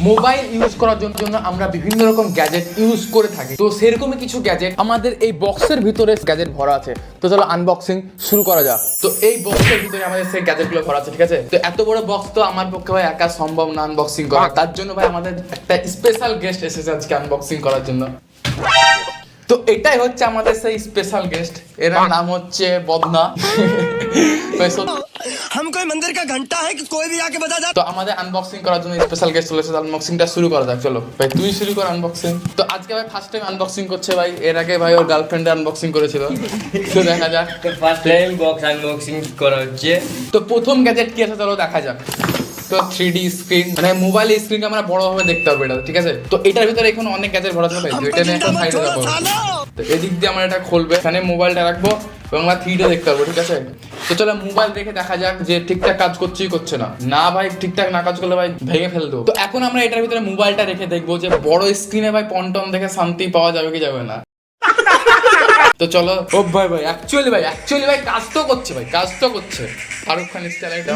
Mobile use করার জন্য আমরা বিভিন্ন রকম গ্যাজেট ইউজ করে থাকি। তো সেরকমই কিছু গ্যাজেট আমাদের এই বক্সের ভিতরে গ্যাজেট ভরা আছে। তো চলো আনবক্সিং শুরু করা যাক। তো এই বক্সের ভিতরে আমাদের সেই গ্যাজেটগুলো ভরা আছে, ঠিক আছে। তো এত বড় বক্স তো আমার পক্ষে ভাই একা সম্ভব না আনবক্সিং করা। তার জন্য ভাই আমাদের একটা স্পেশাল গেস্ট এসেছে আজকে আনবক্সিং করার জন্য। তো এটাই হচ্ছে আমাদের সেই স্পেশাল গেস্ট, এর নাম হচ্ছে বদনা। हम कोई मंदिर का घंटा है कि कोई भी आके बजा जा। তো আমাদের আনবক্সিং করার জন্য স্পেশাল গেস্ট চলে এসেছে। আনবক্সিংটা শুরু করা যাক, চলো ভাই তুই শুরু কর আনবক্সিং। তো আজকে ভাই ফার্স্ট টাইম আনবক্সিং করছে ভাই, এর আগে ভাই ওর গার্লফ্রেন্ডের আনবক্সিং করেছিল। তো দেখা যাক, তো ফার্স্ট টাইম বক্স আনবক্সিং করা হচ্ছে। তো প্রথম গ্যাজেট কি আছে চলো দেখা যাক। তো 3D স্ক্রিন, মানে মোবাইল স্ক্রিনকে আমরা বড় ভাবে দেখতে পারবো এটা, ঠিক আছে। তো এটার ভিতরে এখন অনেক গ্যাজেট ভরা আছে ভাই, তো এটা নিয়ে একটা সাইডে রাখবো। তো এদিক দিয়ে আমরা এটা খুলবে, এখানে মোবাইলটা রাখবো এবং আমরা 3D দেখতে পারবো, ঠিক আছে। তো চলো মোবাইল রেখে দেখা যাক যে ঠিকঠাক কাজ করছে কি করছে না। না ভাই ঠিকঠাক না কাজ করলে ভাই ভেঙে ফেল দেবো। তো এখন আমরা এটার ভিতরে মোবাইলটা রেখে দেখবো যে বড় স্ক্রিনে ভাই পন্টন দেখে শান্তি পাওয়া যাবে কি যাবে না। তো চলো। ও ভাই অ্যাকচুয়ালি ভাই কাজ তো করছে ভাই, কাজ তো করছে। শাহরুখ খান স্টাইল এটা।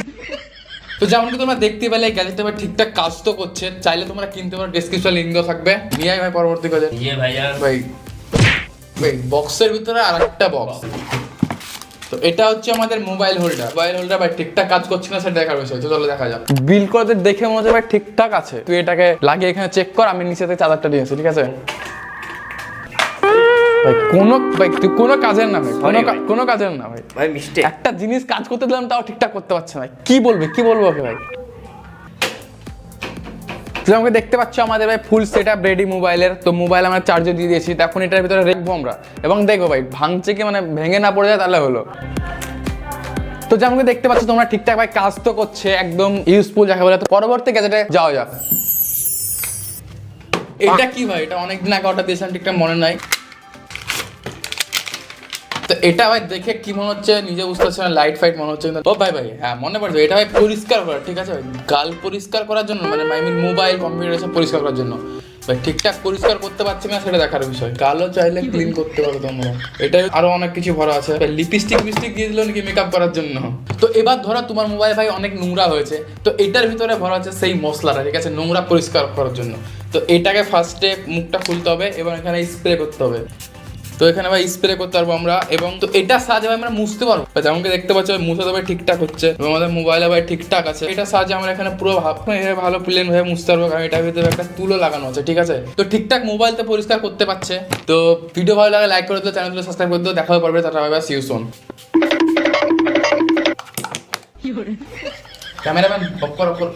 তো যেমন কি তোমরা দেখতে পেলে গ্যাজেটটা ভাই ঠিকঠাক কাজ তো করছে, চাইলে তোমরা কিনতে পারো, ডেসক্রিপশন লিংক দেওয়া থাকবে। নিয়ে আয় ভাই পরবর্তী কাজে। ইয়ে ভাইয়া ভাই বক্সের ভিতরে আরেকটা বক্স। তো এটা হচ্ছে আমাদের মোবাইল হোল্ডার। মোবাইল হোল্ডার ভাই ঠিকঠাক কাজ করছে না সেটা দেখার বিষয়। তো চলো দেখা যাক। বিল করতে দেখে মনে হচ্ছে ভাই ঠিকঠাক আছে। তুই এটাকে লাগিয়ে এখানে চেক কর, আমি নিচে থেকে চার্জারটা দিয়েছি, ঠিক আছে। ভাই তুই কোনো কাজের না ভাই, কোনো কাজের না ভাই। ভাই মিস্টেক, একটা জিনিস কাজ করতে দিলাম তাও ঠিকঠাক করতে পারছে না। কি বলবো ওকে ভাই। তুমি আমাকে দেখতে পাচ্ছ আমাদের ভাই ফুল সেট আপ রেডি মোবাইলের। তো মোবাইল আমরা চার্জে দিয়ে দিয়েছি, তখন এটার ভিতরে রাখবো আমরা এবং দেখবো ভাই ভাঙছে কি, মানে ভেঙে না পড়ে যায় তাহলে হলো। তো যেমন দেখতে পাচ্ছ তোমরা ঠিকঠাক ভাই কাজ তো করছে, একদম ইউজফুল যাকে বলে। তো পরবর্তী গ্যাজেটে যাওয়া যাক। এটা কি ভাই, এটা অনেকদিন আগে অর্ডার দিয়েছিলাম, ঠিকঠাক মনে নাই। তো এটা ভাই দেখে কি মনে হচ্ছে নিজে বুঝতে পারছি না, লাইট ফাইট মনে হচ্ছে। ও ভাই হ্যাঁ মনে পড়ছে, এটা ভাই পরিষ্কার করা, ঠিক আছে ভাই। গাল পরিষ্কার করার জন্য, মানে আই মিন মোবাইল কম্পিউটার সব পরিষ্কার করার জন্য ভাই। ঠিকঠাক পরিষ্কার করতে পারছি না সেটা দেখার বিষয়। গালও চাইলে ক্লিন করতে পারো তোমরা। এটা আরো অনেক কিছু ভরা আছে। লিপস্টিক দিয়ে দিল নাকি মেকআপ করার জন্য। তো এবার ধরো তোমার মোবাইল ভাই অনেক নোংরা হয়েছে, তো এটার ভিতরে ভরা আছে সেই মশলাটা, ঠিক আছে, নোংরা পরিষ্কার করার জন্য। তো এটাকে ফার্স্টে মুখটা খুলতে হবে এবং এখানে স্প্রে করতে হবে। তো এখানে ভাই স্প্রে করতে পারবো আমরা, এবং তো এটা সাহায্যে ভাই আমরা মুছতে পারবো। যেমন দেখতে পাচ্ছ মুছে তো ভাই ঠিকঠাক হচ্ছে এবং আমাদের মোবাইলে ভাই ঠিকঠাক আছে। এটা সাহায্যে আমরা এখানে পুরো ভালো প্লেন ভাবে মুছতে পারবো, কারণ এটার ভিতরে একটা তুলো লাগানো আছে, ঠিক আছে। তো ঠিকঠাক মোবাইলতে পরিষ্কার করতে পারছে। তো ভিডিও ভালো লাগে লাইক করে দিও, চ্যানেলগুলো সাবস্ক্রাইব করে দিও। দেখা হবে পারবে, tata bye bye, see you soon. Cameraman off করো।